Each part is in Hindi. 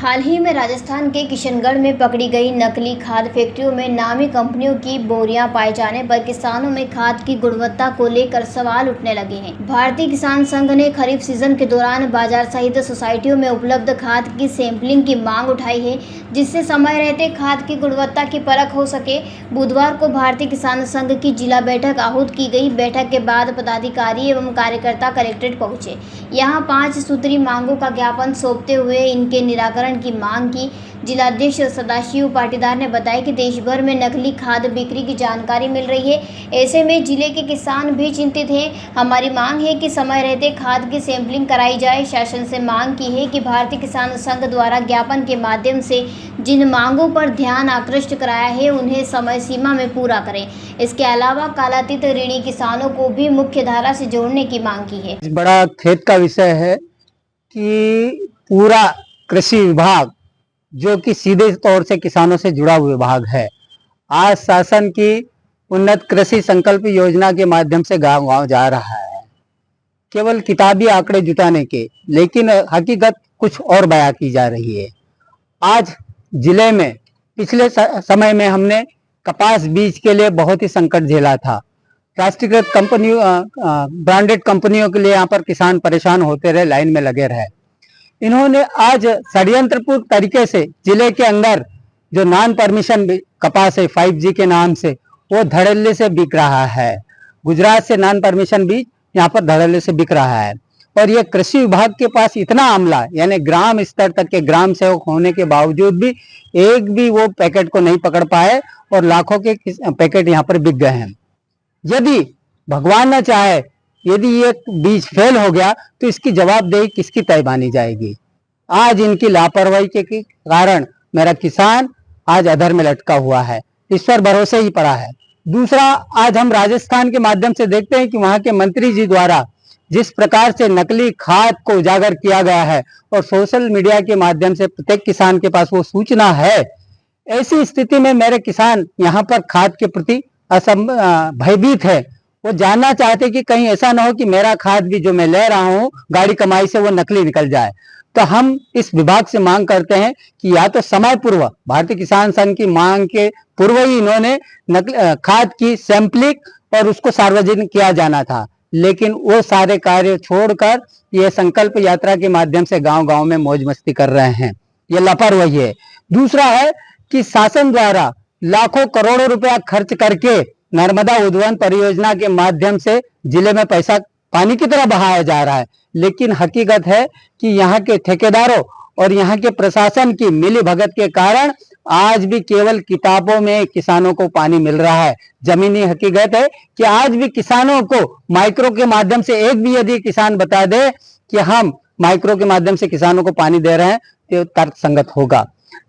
हाल ही में राजस्थान के किशनगढ़ में पकड़ी गई नकली खाद फैक्ट्रियों में नामी कंपनियों की बोरियां पाए जाने पर किसानों में खाद की गुणवत्ता को लेकर सवाल उठने लगे हैं। भारतीय किसान संघ ने खरीफ सीजन के दौरान बाजार सहित सोसाइटियों में उपलब्ध खाद की सैंपलिंग की मांग उठाई है, जिससे समय रहते खाद की गुणवत्ता की परख हो सके। बुधवार को भारतीय किसान संघ की जिला बैठक आहूत की गई। बैठक के बाद पदाधिकारी एवं कार्यकर्ता कलेक्ट्रेट पहुंचे। यहाँ 5 सूत्री मांगों का ज्ञापन सौंपते हुए इनके निराकरण की मांग की। जिलाध्यक्ष सदाशिव पाटीदार ने बताया कि देश भर में नकली खाद बिक्री की जानकारी मिल रही है। ऐसे में जिले के किसान भी चिंतित हैं। हमारी मांग है कि समय रहते खाद की सैंपलिंग कराई जाए। शासन से मांग की है कि भारतीय किसान संघ द्वारा ज्ञापन के माध्यम से जिन मांगों पर ध्यान आकृष्ट कराया है उन्हें समय सीमा में पूरा करें। इसके अलावा कालातीत ऋणी किसानों को भी मुख्य धारा से जोड़ने की मांग की है। बड़ा खेद का विषय है कि पूरा कृषि विभाग, जो कि सीधे तौर से किसानों से जुड़ा हुआ विभाग है, आज शासन की उन्नत कृषि संकल्प योजना के माध्यम से गांव-गांव जा रहा है, केवल किताबी आंकड़े जुटाने के, लेकिन हकीकत कुछ और बयां की जा रही है। आज जिले में पिछले समय में हमने कपास बीज के लिए बहुत ही संकट झेला था। राष्ट्रीयकृत कंपनियों, ब्रांडेड कंपनियों के लिए यहाँ पर किसान परेशान होते रहे, लाइन में लगे रहे। इन्होंने आज षड्यंत्रपूर्ण तरीके से जिले के अंदर जो नॉन परमिशन कपास है 5G के नाम से, वो धड़ल्ले से बिक रहा है। गुजरात से नॉन परमिशन बीज यहाँ पर धड़ल्ले से बिक रहा है। और ये कृषि विभाग के पास इतना अमला, यानी ग्राम स्तर तक के ग्राम सेवक होने के बावजूद भी एक भी वो पैकेट को नहीं पकड़ पाए और लाखों के पैकेट यहाँ पर बिक गए हैं। यदि भगवान न चाहे, यदि ये बीज फेल हो गया तो इसकी जवाबदेही किसकी तय मानी जाएगी। आज इनकी लापरवाही के कारण मेरा किसान आज अधर में लटका हुआ है, इस पर भरोसे ही पड़ा है। दूसरा, आज हम राजस्थान के माध्यम से देखते हैं कि वहां के मंत्री जी द्वारा जिस प्रकार से नकली खाद को उजागर किया गया है और सोशल मीडिया के माध्यम से प्रत्येक किसान के पास वो सूचना है, ऐसी स्थिति में मेरे किसान यहाँ पर खाद के प्रति भयभीत है। वो जानना चाहते कि कहीं ऐसा ना हो कि मेरा खाद भी जो मैं ले रहा हूं गाड़ी कमाई से वो नकली निकल जाए। तो हम इस विभाग से मांग करते हैं कि या तो समय पूर्व, भारतीय किसान संघ की मांग के पूर्व ही इन्होंने खाद की सैंपलिंग और उसको सार्वजनिक किया जाना था, लेकिन वो सारे कार्य छोड़कर ये संकल्प यात्रा के माध्यम से गांव-गांव में मौज मस्ती कर रहे हैं। ये लापरवाही है। दूसरा है कि शासन द्वारा लाखों करोड़ों रुपया खर्च करके नर्मदा उद्वहन परियोजना के माध्यम से जिले में पैसा पानी की तरह बहाया जा रहा है, लेकिन हकीकत है कि यहाँ के ठेकेदारों और यहाँ के प्रशासन की मिली भगत के कारण आज भी केवल किताबों में किसानों को पानी मिल रहा है। जमीनी हकीकत है कि आज भी किसानों को माइक्रो के माध्यम से एक भी यदि किसान बता दे कि हम माइक्रो के माध्यम से किसानों को पानी दे रहे हैं तो तर्कसंगत होगा।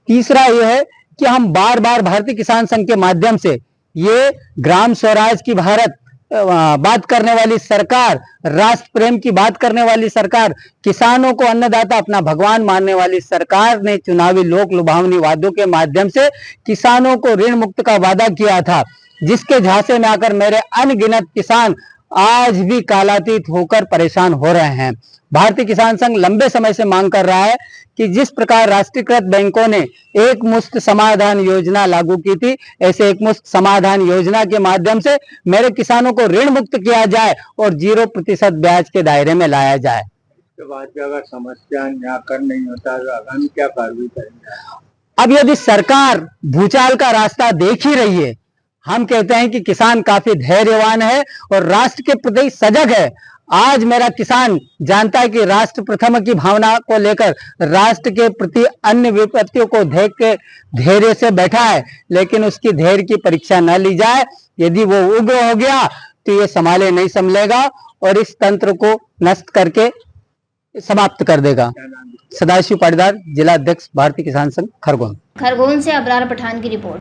तीसरा यह है कि हम बार बार भारतीय किसान संघ के माध्यम से ये ग्राम स्वराज की भारत बात करने वाली सरकार, राष्ट्र प्रेम की बात करने वाली सरकार, किसानों को अन्नदाता अपना भगवान मानने वाली सरकार ने चुनावी लोक लुभावनी वादों के माध्यम से किसानों को ऋण मुक्त का वादा किया था, जिसके झांसे में आकर मेरे अनगिनत किसान आज भी कालातीत होकर परेशान हो रहे हैं। भारतीय किसान संघ लंबे समय से मांग कर रहा है कि जिस प्रकार राष्ट्रीयकृत बैंकों ने एक मुश्त समाधान योजना लागू की थी, ऐसे एक मुश्त समाधान योजना के माध्यम से मेरे किसानों को ऋण मुक्त किया जाए और 0% ब्याज के दायरे में लाया जाए। तो बात अगर समस्या निराकरण नहीं होता तो आगामी क्या कार्रवाई करेंगे? अब यदि सरकार भूचाल का रास्ता देख ही रही है, हम कहते हैं कि किसान काफी धैर्यवान है और राष्ट्र के प्रति सजग है। आज मेरा किसान जानता है कि राष्ट्र प्रथम की भावना को लेकर राष्ट्र के प्रति अन्य विपत्तियों को देख के धैर्य से बैठा है, लेकिन उसकी धैर्य की परीक्षा न ली जाए। यदि वो उग्र हो गया तो ये संभाले नहीं संभलेगा और इस तंत्र को नष्ट करके समाप्त कर देगा। सदाशिव पाटीदार, जिला अध्यक्ष, भारतीय किसान संघ, खरगोन से अबरार पठान की रिपोर्ट।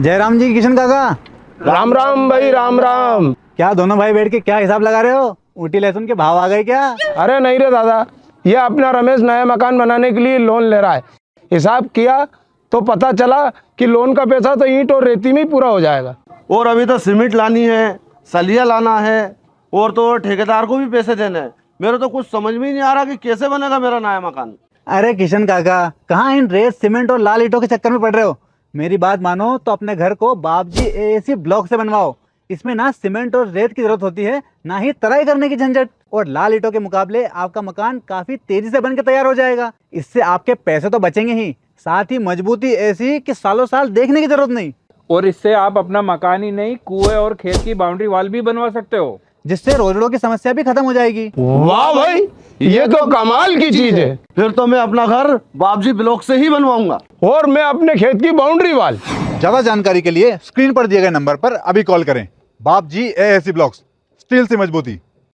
जयराम जी, किशन काका, राम राम भाई, राम राम। क्या दोनों भाई बैठ के क्या हिसाब लगा रहे हो? ऊटी लहसुन के भाव आ गए क्या? अरे नहीं रे दादा, ये अपना रमेश नया मकान बनाने के लिए लोन ले रहा है। हिसाब किया तो पता चला कि लोन का पैसा तो ईंट और रेती में ही पूरा हो जाएगा। और अभी तो सीमेंट लानी है, सलिया लाना है और तो ठेकेदार को भी पैसे देने हैं। मेरे तो कुछ समझ में ही नहीं आ रहा कि कैसे बनेगा मेरा नया मकान। अरे किशन काका, कहाँ इन रेत सीमेंट और लाल ईंटों के चक्कर में पड़ रहे हो। मेरी बात मानो तो अपने घर को बाबजी एएसी ब्लॉक से बनवाओ। इसमें ना सीमेंट और रेत की जरूरत होती है, ना ही तराई करने की झंझट। और लाल ईंटों के मुकाबले आपका मकान काफी तेजी से बनकर तैयार हो जाएगा। इससे आपके पैसे तो बचेंगे ही, साथ ही मजबूती ऐसी कि सालों साल देखने की जरूरत नहीं। और इससे आप अपना मकान ही नहीं, कुएं और खेत की बाउंड्री वॉल भी बनवा सकते हो, जिससे रोजड़ों की समस्या भी खत्म हो जाएगी। वाह भाई, ये तो कमाल की चीज है। फिर तो मैं अपना घर बाबजी ब्लॉक से ही बनवाऊंगा। और मैं अपने खेत की बाउंड्री वाल। ज्यादा जानकारी के लिए स्क्रीन पर दिए गए नंबर पर अभी कॉल करें। बाबजी एएसी ब्लॉक्स, स्टील से मजबूती।